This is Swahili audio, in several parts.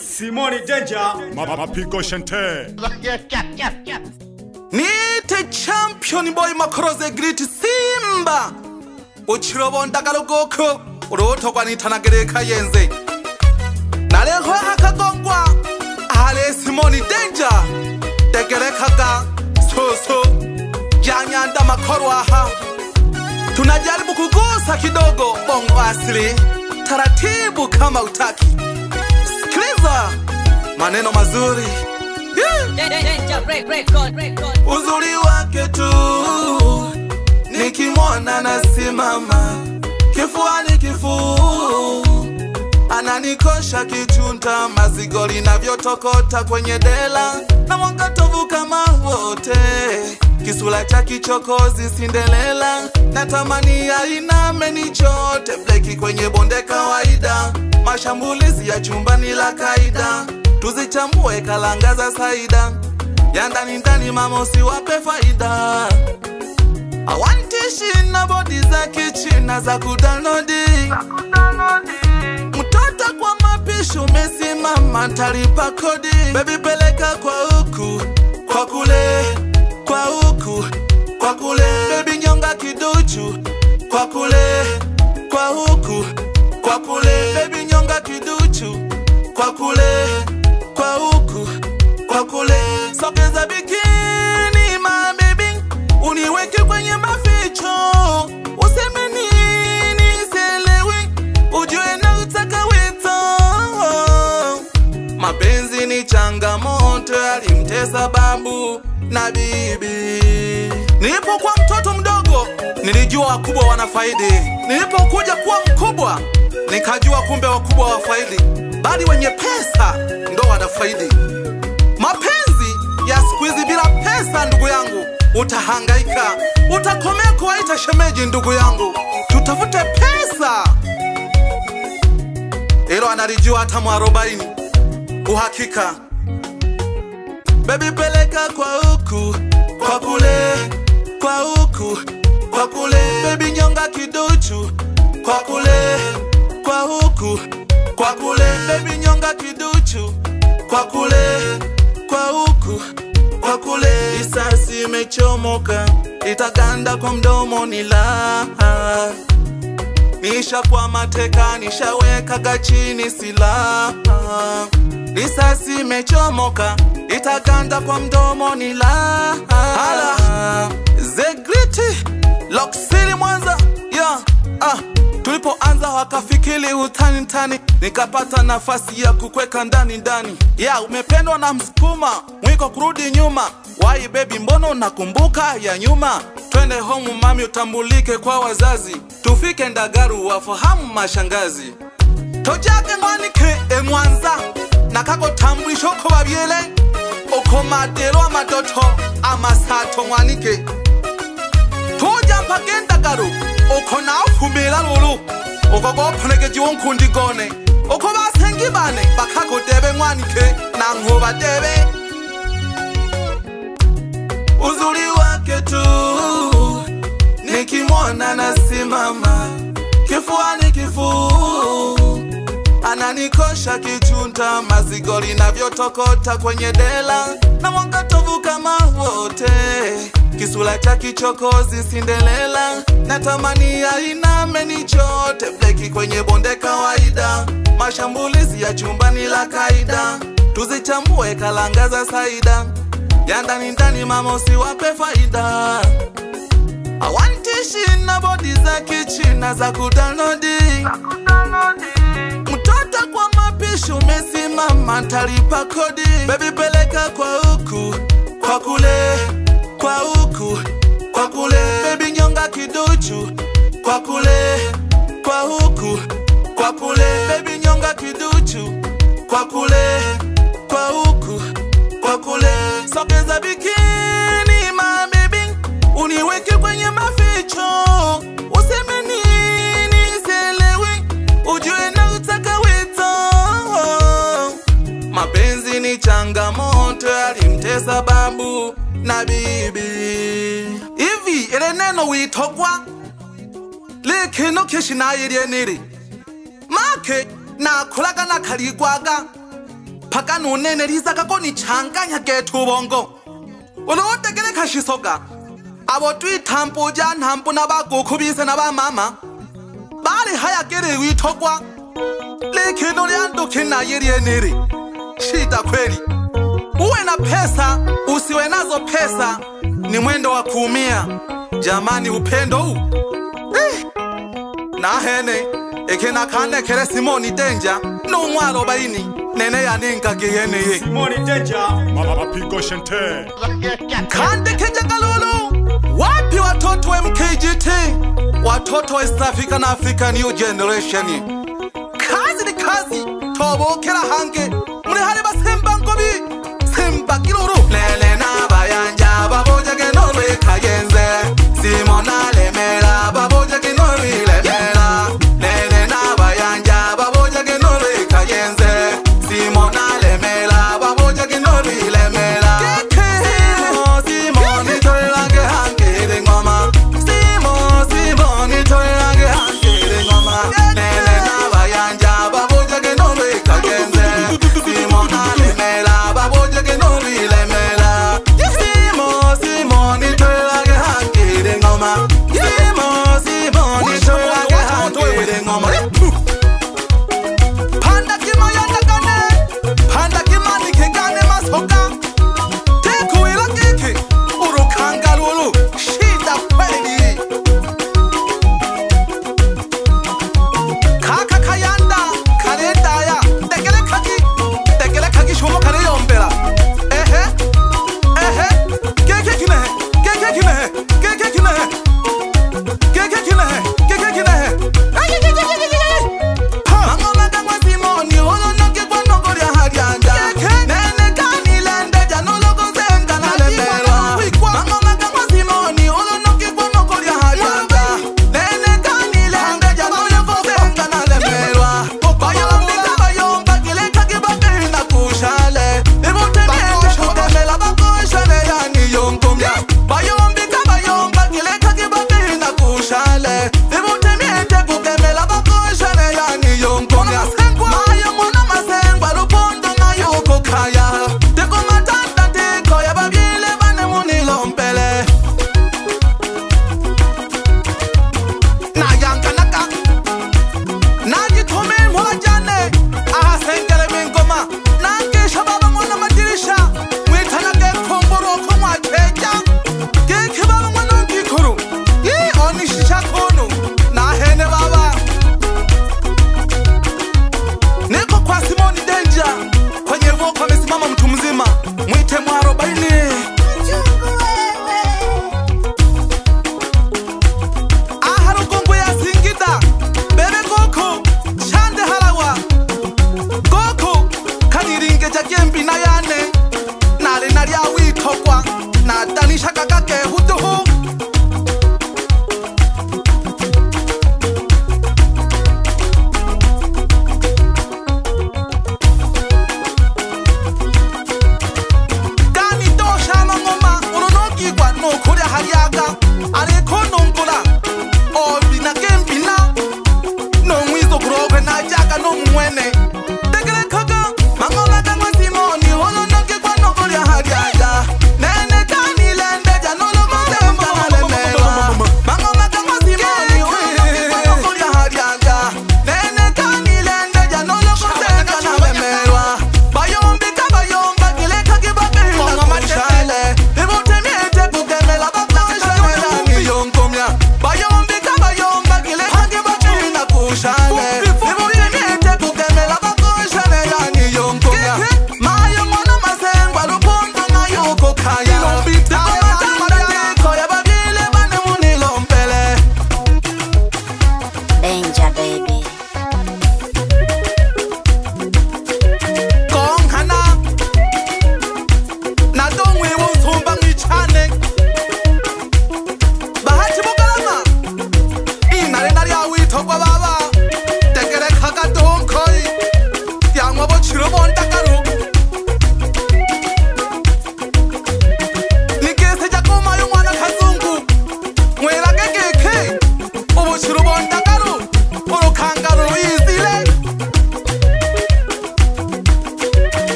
Simoni Danger Mapigo Shente Nite champion boy makoroze great Simba Uchirobonda galogoko Uroto kwa nitanagereka yenze Naleho hakagongwa Ale Simoni Danger Degerekaga So Janyanda makorwa ha Tunajaribu kugusa kidogo bongo asili Taratibu kama utaki Sikiliza maneno mazuri Uzuri wake tu nikimwona nasimama Kifuani kifuu Ananikosha kichunta Mazigo linavyotokota kwenye dela Na mwanga tovu kama wote Kisula cha kichokozi Cinderella Natamani ya iname nichote Bleki kwenye bonde kawaida Mashambulizi ya chumbani la kaida Tuzichambue kalanga za saida Ya ndani mama usiwape faida Awantishi na bodi za kichina za kudanodi Mtoto kwa mapishu mesimama talipa kodi Baby peleka kwa huku, kwa kule, kwa huku, kwa kule Baby nyonga kiduchu, kwa kule, kwa huku, kwa kule Baby nyonga kiduchu, kwa kule, kwa huku, kwa kule Sogeza bikini my baby Uniweke kwenye maficho Useme nini selewi Ujue na utaka wito Mapenzi ni changamoto Alimtesa babu na bibi Nilipo kwa mtoto mdogo Nilijua wakubwa wanafaidi Nilipokuja kuwa mkubwa Nikajua kumbe wakubwa wafaidi Bali wenye pesa ndo wanafaidi Mapenzi ya siku hizi bila pesa ndugu yangu Utahangaika Utakomea kuwaita shemeji ndugu yangu Tutafute pesa Ilo analijua hata mwarobaini Uhakika Baby peleka kwa huku Kwa kule Kwa huku Kwa kule Baby nyonga kiduchu Kwa kule Kwa huku Kwa kule Baby nyonga kiduchu Kwa kule Kwa huku Kwa kule Risasi imechomoka Itaganda kwa mdomo nilaha Nisha kwa mateka Nishaweka gachini silaha Risasi imechomoka Itaganda kwa mdomo nilaha Hala Zegriti Loksiri Mwanza Yeah Tulipoanza wakafikili utani Nikapata nafasi ya kukweka ndani Yeah umependwa na msukuma Mwiko kurudi nyuma Why baby mbono unakumbuka ya nyuma Twende home mami utambulike kwa wazazi Tufike Ndagaru wafahamu mashangazi Tojake mwanike Mwanza Nakako tambwisho kwa babiele Oko madero amadoto Amasato mwanike Toja mpake Ndagaru Oko na ufumila lulu Oko goponeke jiwonkundi gone Oko basengi bane Bakako debe mwanike Na ngoba debe Uzuri wake tu nikimwona nasimama Kifuani kifuu Ananikosha kichunta Mazigo linavyotokota kwenye dela Na mwanga tovu kama wote Kisula cha kichokozi Cinderella Natamani ya iname nichote Bleki kwenye bonde kawaida Mashambulizi ya chumbani la kaida Tuzichambue kalanga za saida Ya ndani mama usiwape faida Awantishi na bodi za kichina za kudanodi Mtoto kwa mapishu mesimama talipa kodi Baby peleka kwa huku, kwa kule, kwa huku, kwa kule Baby nyonga kiduchu, kwa kule, kwa huku, kwa kule Baby nyonga kiduchu, kwa kule, kwa huku, kwa kule Sogeza bikini my baby Uniweke kwenye maficho Useme nini selewi Ujue na utaka wito Mapenzi ni changamoto Alimtesa babu na bibi Hivi ile neno witogwa Likino kishina ilie niri Make na kulaga na kaligwaga Pakano nene rizaka koni changanya ketu bongo. Olote kele kashisoka. Abo tui tampo jan hampo na ba gokubise na ba mama. Bali haya kere witokwa. Lekino liando kina yeri eneri. Shida kweli. Uwe na pesa, usiwe nazo pesa. Ni mwendo wa kuumia. Jamani upendo huu. Na hene, ekena kane kere Simoni Denja. No mwaro baini. Nene ya ninka giyene ye. Simoni Denja. Mapigo Shente. Kande keja kalulu. Wapi watoto MKGT? Watoto East Africa na Africa New Generation. Kazi ni kazi. Tobo kera hange. Mune hale ba semba ngobi. Semba kiluru. Lele na bayanja baboja genore kayenze. Simona lemela baboja genore lemela. Lele na bayanja baboja genore kayenze. Simona lemela baboja genore lemela. Simoni tola ge hange ngoma. Simoni tola ge hange ngoma. Lele na bayanja baboja genore kayenze. Simona lemela baboja genore lemela. Simoni tola ge hange ngoma. Simoni tola ge hange ngoma. Panda kima yanda kane. Panda kima nikegane masoka. Teku ila kiki. Uru kangalulu. Shida kweli. Kaka kayanda. Kare daya. Tekele kaki shomo kare yombela. Ehe. Keke kine. Keke kine. Keke kine. Keke kine. Keke kine. Mangoma kama Simoni, holo noke kwa nogori harianda. Nene kani lende jano logo zenga na lemela. Mangoma kama Simoni, holo noke kwa nogori harianda. Nene kani lende jano logo zenga na lemela. Bayomba kile kaki bakiri na kushale. Ebote miete kutemela bakushale yani yonkomya. Bayomba kile kaki bakiri na kushale. Ebote miete kutemela bakushale yani yonkomya. Mayo mwana masengwa lupondo na yoko kaya. Teko matanda teko ya babile bane munilompele. Na yanka naka. Naji tome mwajane. Aha sengele mingoma. Nange shababa mwana madirisha. Mwitana ke komboro kumwa cheja. Ke kibaba mwana nkikuru. Yi onishisha kono. Na hene baba. Niko kwa Simoni Denja. Kwenye woko amesimama mtu mzima. Mwite mwarobaini. Aha rugungu ya Singida. Bebe Goku. Chande halawa. Goku. Kaniringe jagembi na yane. Nari nari ya witokwa. Na danisha kakake hutuhu. Gani dosha no ngoma. Uronogi kwa no kore hariaga. Areko nongula. Obi na gembi na. No mwizo kurobe na jaga no mwene. Tegele kaka. Mangoma kama Simoni. Holo noge kwa no kore hariaga. Nene kani lende jano logo zenga na lemela. Mangoma kama Simoni. Holo noge kwa no kore hariaga. Nene kani lende jano logo zenga na lemela. Bayomba kile kaki bakiri na kushale. Ebote miete kukemela bakushale yani yonkomya. Bayomba kile kaki bakiri na kushale. Ebote miete kukemela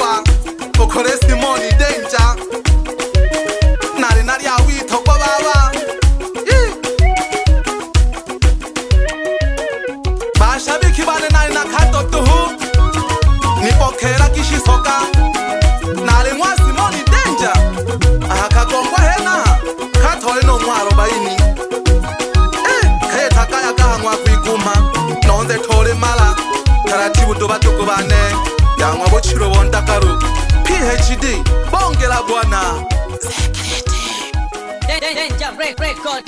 baba ukore Simoni Danger nari awito kwa baba mashabiki bane nari na katotuhu nipokera kishisoka nari mwa Simoni Danger akagongwa hena katole no mwaro baini kayeta kaya kahangwa kwiguma nonze tole mala taratibu tubatuko bane yangwa bochiro bondakaru PhD bongela bwana Danger record